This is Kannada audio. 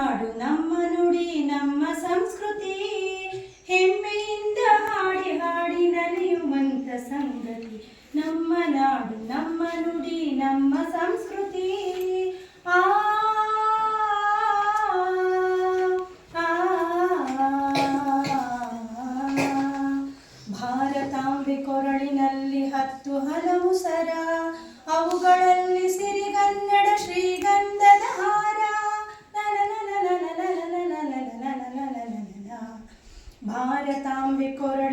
ನಾಡು ನಮ್ಮ ನುಡಿ ನಮ್ಮ ಸಂಸ್ಕೃತಿ ಹೆಮ್ಮೆಯಿಂದ ಹಾಡಿ ಹಾಡಿ ನಲಿಯುವಂತ ಸಂಗತಿ ನಮ್ಮ ನಾಡು ನಮ್ಮ ನುಡಿ ನಮ್ಮ ಸಂಸ್ಕೃತಿ ಆ ಭಾರತಾಂಬೆ ಕೊರಳಿನಲ್ಲಿ 10 ಹಲವು ಸರ ಅವುಗಳಲ್ಲಿ ಸಿರಿಗನ್ನಡ ಶ್ರೀಗಂಧದ ಹಾರ ಭಾರತಾಂಬೆ ಕೊರಳಿನಲ್ಲಿ